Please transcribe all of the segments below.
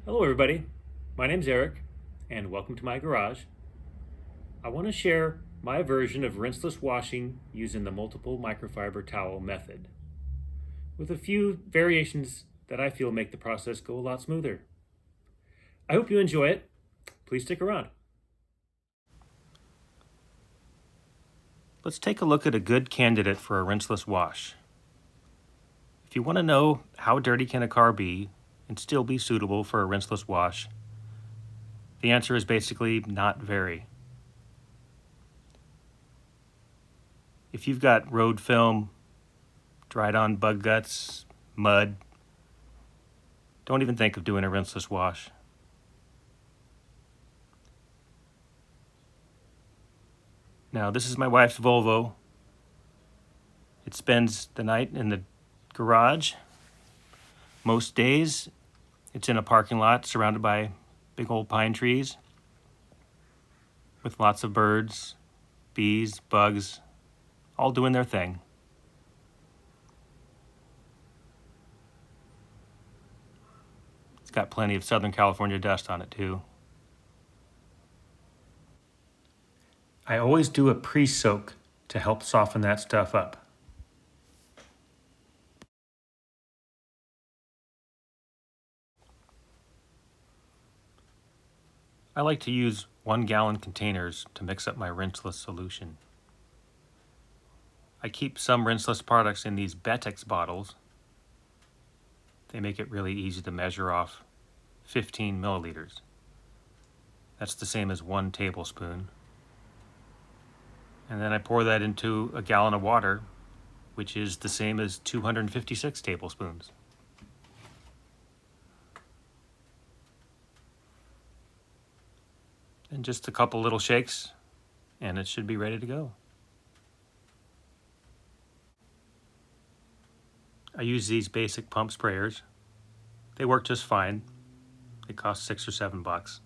Hello everybody, my name's Eric and welcome to my garage. I want to share my version of rinseless washing using the multiple microfiber towel method with a few variations that I feel make the process go a lot smoother. I hope you enjoy it. Please stick around. Let's take a look at a good candidate for a rinseless wash. If you want to know how dirty can a car be and still be suitable for a rinseless wash, the answer is basically not very. If you've got road film, dried on bug guts, mud, don't even think of doing a rinseless wash. Now, this is my wife's Volvo. It spends the night in the garage. Most days, it's in a parking lot surrounded by big old pine trees with lots of birds, bees, bugs, all doing their thing. It's got plenty of Southern California dust on it too. I always do a pre-soak to help soften that stuff up. I like to use 1-gallon containers to mix up my rinseless solution. I keep some rinseless products in these Betex bottles. They make it really easy to measure off 15 milliliters. That's the same as 1 tablespoon. And then I pour that into a gallon of water, which is the same as 256 tablespoons. And just a couple little shakes, and it should be ready to go. I use these basic pump sprayers. They work just fine. They cost $6 or $7.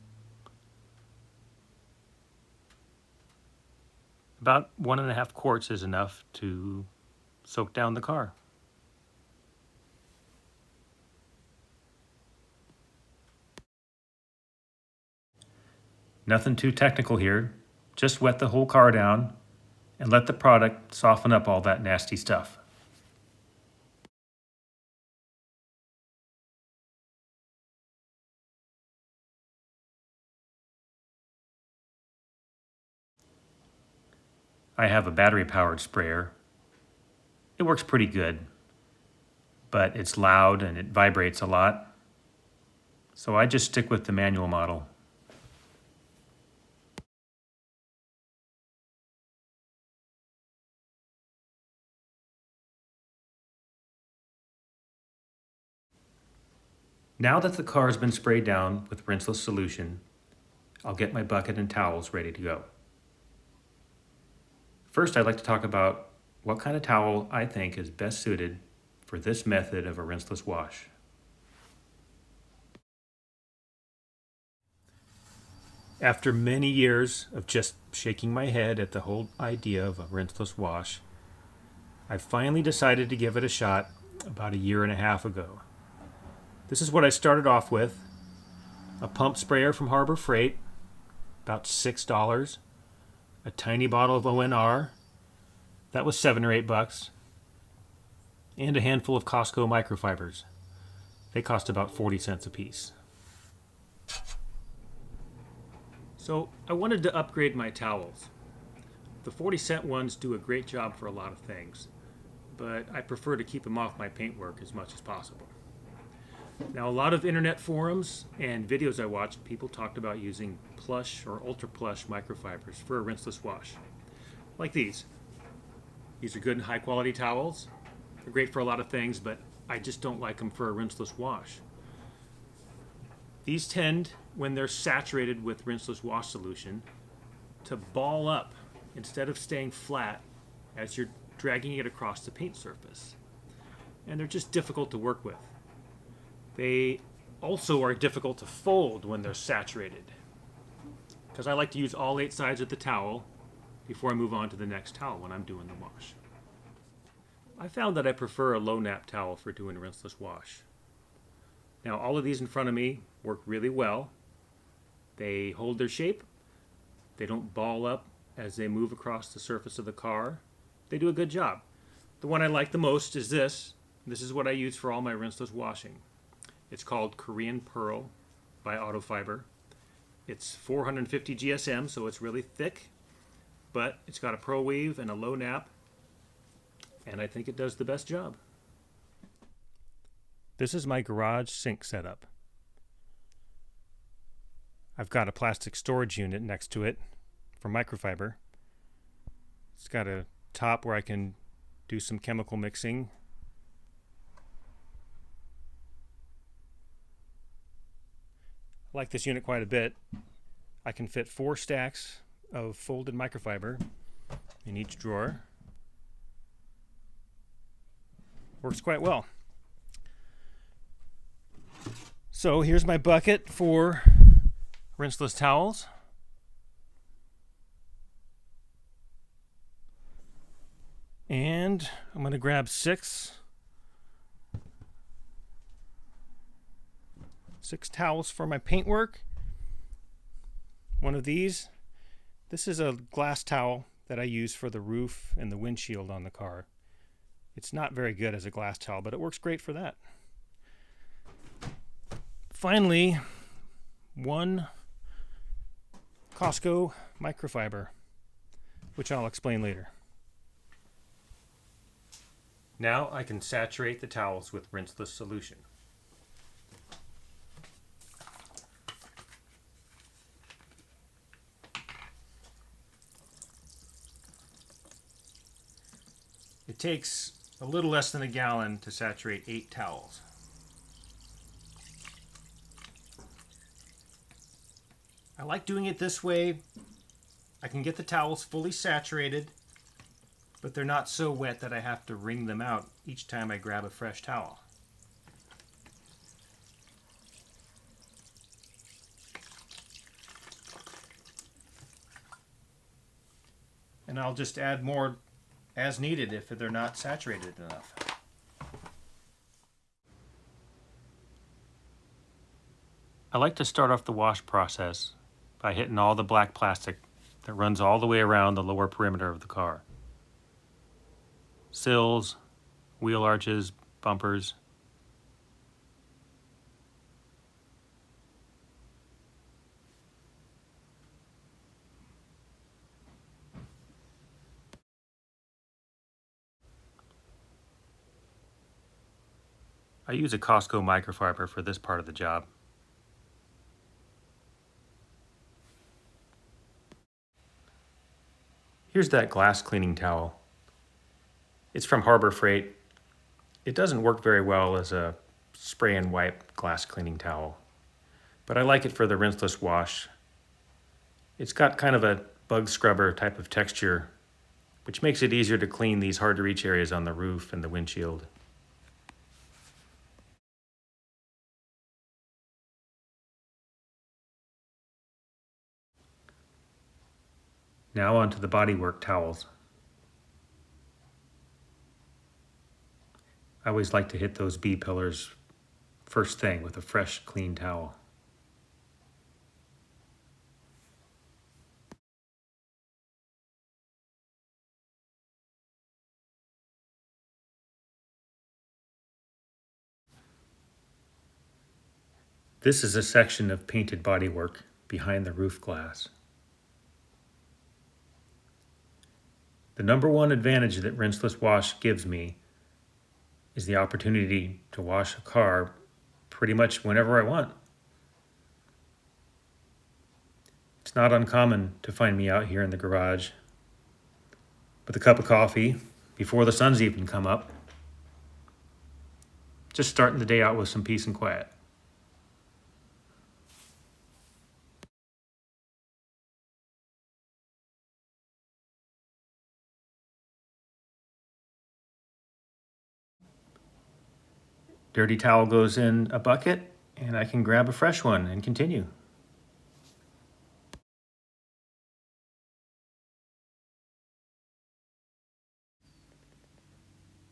About 1.5 quarts is enough to soak down the car. Nothing too technical here. Just wet the whole car down and let the product soften up all that nasty stuff. I have a battery-powered sprayer. It works pretty good, but it's loud and it vibrates a lot. So I just stick with the manual model. Now that the car has been sprayed down with rinseless solution, I'll get my bucket and towels ready to go. First, I'd like to talk about what kind of towel I think is best suited for this method of a rinseless wash. After many years of just shaking my head at the whole idea of a rinseless wash, I finally decided to give it a shot about 1.5 years ago. This is what I started off with: a pump sprayer from Harbor Freight, about $6, a tiny bottle of ONR, that was $7 or $8, and a handful of Costco microfibers. They cost about 40 cents a piece. So I wanted to upgrade my towels. The 40-cent ones do a great job for a lot of things, but I prefer to keep them off my paintwork as much as possible. Now, a lot of internet forums and videos I watched, people talked about using plush or ultra plush microfibers for a rinseless wash, like these. These are good and high quality towels. They're great for a lot of things, but I just don't like them for a rinseless wash. These tend, when they're saturated with rinseless wash solution, to ball up instead of staying flat as you're dragging it across the paint surface. And they're just difficult to work with. They also are difficult to fold when they're saturated, because I like to use all 8 sides of the towel before I move on to the next towel when I'm doing the wash. I found that I prefer a low nap towel for doing a rinseless wash. Now all of these in front of me work really well. They hold their shape. They don't ball up as they move across the surface of the car. They do a good job. The one I like the most is this. This is what I use for all my rinseless washing. It's called Korean Pearl by Autofiber. It's 450 GSM, so it's really thick, but it's got a pro weave and a low nap, and I think it does the best job. This is my garage sink setup. I've got a plastic storage unit next to it for microfiber. It's got a top where I can do some chemical mixing. I like this unit quite a bit. I can fit 4 stacks of folded microfiber in each drawer. Works quite well. So here's my bucket for rinseless towels. And I'm going to grab 6 towels for my paintwork. One of these. This is a glass towel that I use for the roof and the windshield on the car. It's not very good as a glass towel, but it works great for that. Finally, 1 Costco microfiber, which I'll explain later. Now I can saturate the towels with rinseless solution. It takes a little less than a gallon to saturate 8 towels. I like doing it this way. I can get the towels fully saturated, but they're not so wet that I have to wring them out each time I grab a fresh towel. And I'll just add more as needed if they're not saturated enough. I like to start off the wash process by hitting all the black plastic that runs all the way around the lower perimeter of the car. Sills, wheel arches, bumpers. I use a Costco microfiber for this part of the job. Here's that glass cleaning towel. It's from Harbor Freight. It doesn't work very well as a spray and wipe glass cleaning towel, but I like it for the rinseless wash. It's got kind of a bug scrubber type of texture, which makes it easier to clean these hard to reach areas on the roof and the windshield. Now onto the bodywork towels. I always like to hit those B-pillars first thing with a fresh, clean towel. This is a section of painted bodywork behind the roof glass. The number one advantage that rinseless wash gives me is the opportunity to wash a car pretty much whenever I want. It's not uncommon to find me out here in the garage with a cup of coffee before the sun's even come up, just starting the day out with some peace and quiet. Dirty towel goes in a bucket, and I can grab a fresh one and continue.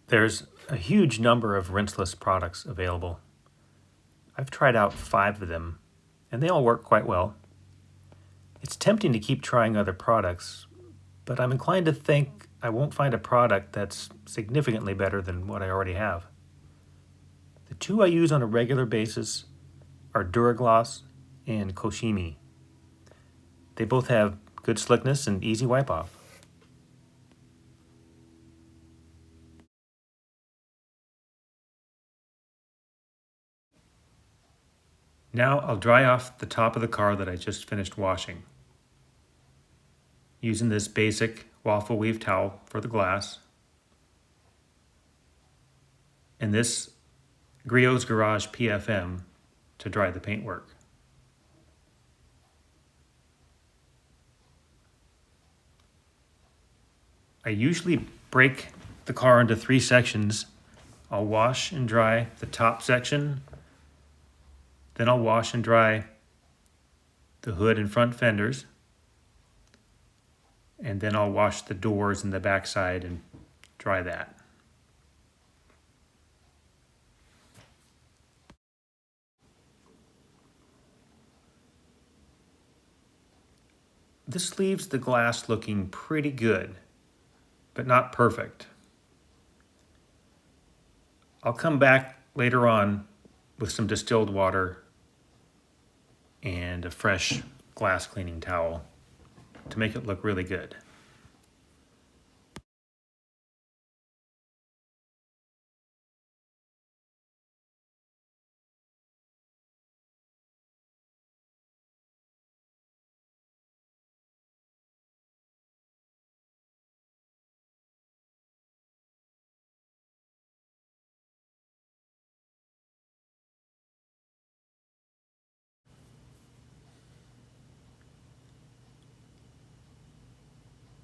There's a huge number of rinseless products available. I've tried out 5 of them, and they all work quite well. It's tempting to keep trying other products, but I'm inclined to think I won't find a product that's significantly better than what I already have. The 2 I use on a regular basis are Duragloss and Koch Chemie. They both have good slickness and easy wipe off. Now I'll dry off the top of the car that I just finished washing. Using this basic waffle weave towel for the glass, and this Griot's Garage PFM to dry the paintwork. I usually break the car into 3 sections. I'll wash and dry the top section, then I'll wash and dry the hood and front fenders, and then I'll wash the doors and the backside and dry that. This leaves the glass looking pretty good, but not perfect. I'll come back later on with some distilled water and a fresh glass cleaning towel to make it look really good.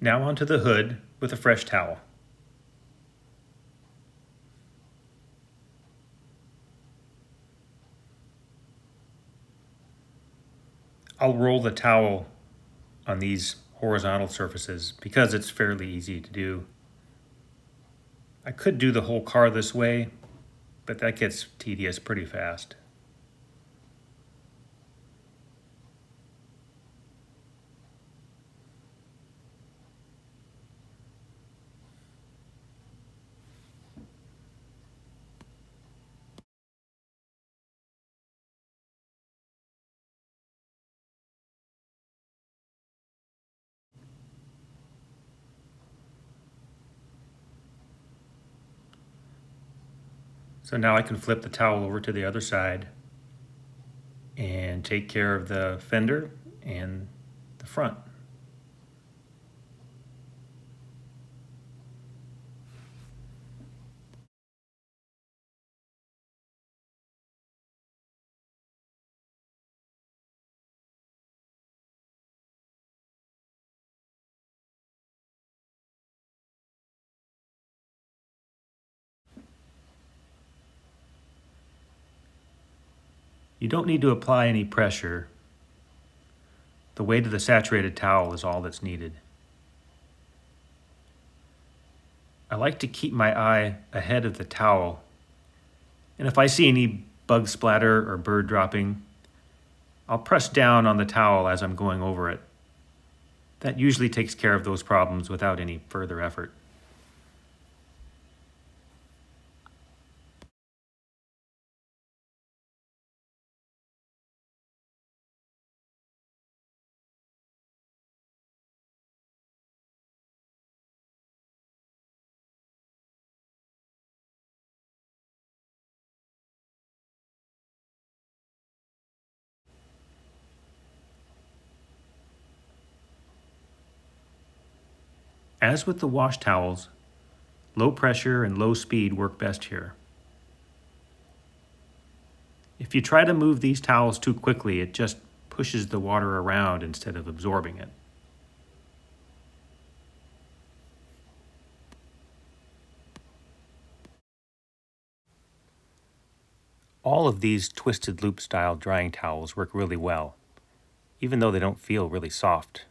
Now onto the hood with a fresh towel. I'll roll the towel on these horizontal surfaces because it's fairly easy to do. I could do the whole car this way, but that gets tedious pretty fast. So now I can flip the towel over to the other side and take care of the fender and the front. You don't need to apply any pressure. The weight of the saturated towel is all that's needed. I like to keep my eye ahead of the towel, and if I see any bug splatter or bird dropping, I'll press down on the towel as I'm going over it. That usually takes care of those problems without any further effort. As with the wash towels, low pressure and low speed work best here. If you try to move these towels too quickly, it just pushes the water around instead of absorbing it. All of these twisted loop style drying towels work really well, even though they don't feel really soft.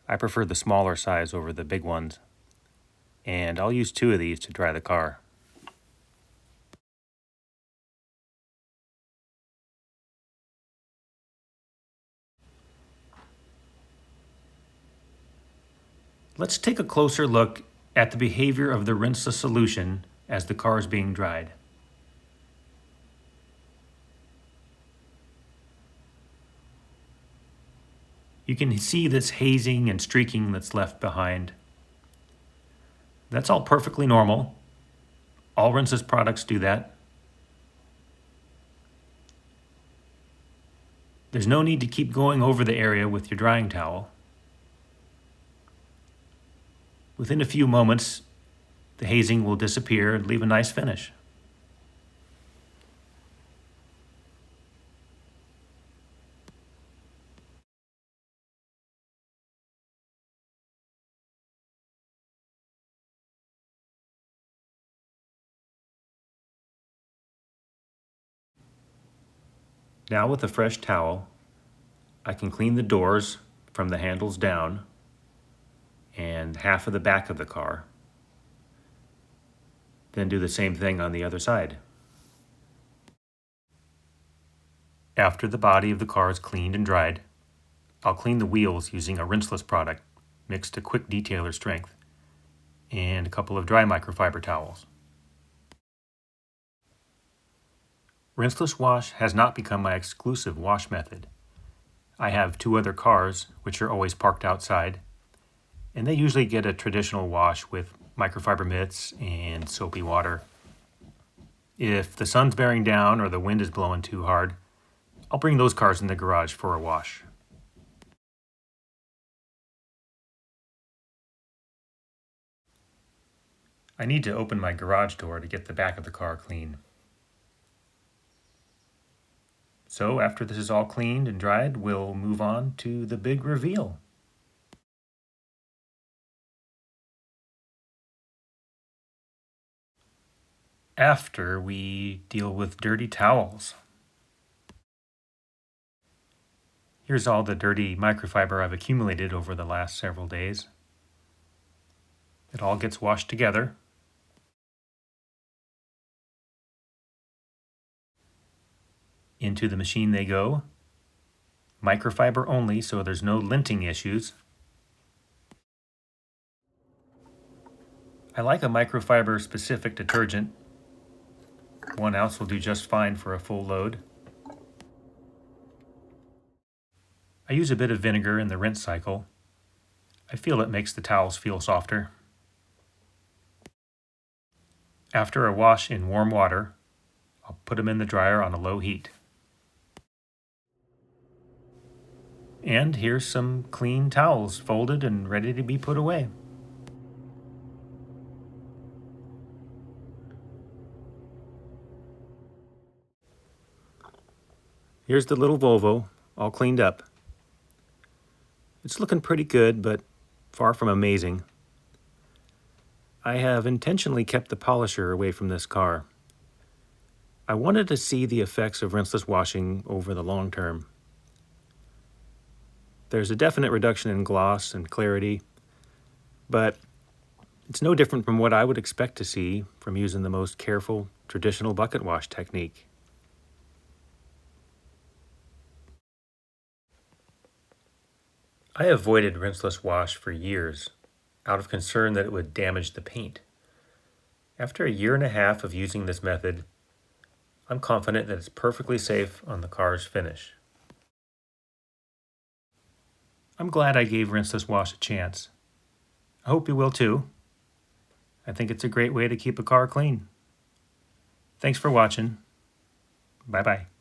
I prefer the smaller size over the big ones, and I'll use 2 of these to dry the car. Let's take a closer look at the behavior of the rinseless solution as the car is being dried. You can see this hazing and streaking that's left behind. That's all perfectly normal. All rinseless products do that. There's no need to keep going over the area with your drying towel. Within a few moments, the hazing will disappear and leave a nice finish. Now with a fresh towel, I can clean the doors from the handles down and half of the back of the car. Then do the same thing on the other side. After the body of the car is cleaned and dried, I'll clean the wheels using a rinseless product mixed to quick detailer strength and a couple of dry microfiber towels. Rinseless wash has not become my exclusive wash method. I have 2 other cars which are always parked outside, and they usually get a traditional wash with microfiber mitts and soapy water. If the sun's bearing down or the wind is blowing too hard, I'll bring those cars in the garage for a wash. I need to open my garage door to get the back of the car clean. So after this is all cleaned and dried, we'll move on to the big reveal. After we deal with dirty towels. Here's all the dirty microfiber I've accumulated over the last several days. It all gets washed together. Into the machine they go. Microfiber only, so there's no linting issues. I like a microfiber specific detergent. 1 ounce will do just fine for a full load. I use a bit of vinegar in the rinse cycle. I feel it makes the towels feel softer. After a wash in warm water, I'll put them in the dryer on a low heat. And here's some clean towels folded and ready to be put away. Here's the little Volvo, all cleaned up. It's looking pretty good, but far from amazing. I have intentionally kept the polisher away from this car. I wanted to see the effects of rinseless washing over the long term. There's a definite reduction in gloss and clarity, but it's no different from what I would expect to see from using the most careful, traditional bucket wash technique. I avoided rinseless wash for years, out of concern that it would damage the paint. After a year and a half of using this method, I'm confident that it's perfectly safe on the car's finish. I'm glad I gave rinseless wash a chance. I hope you will too. I think it's a great way to keep a car clean. Thanks for watching. Bye-bye.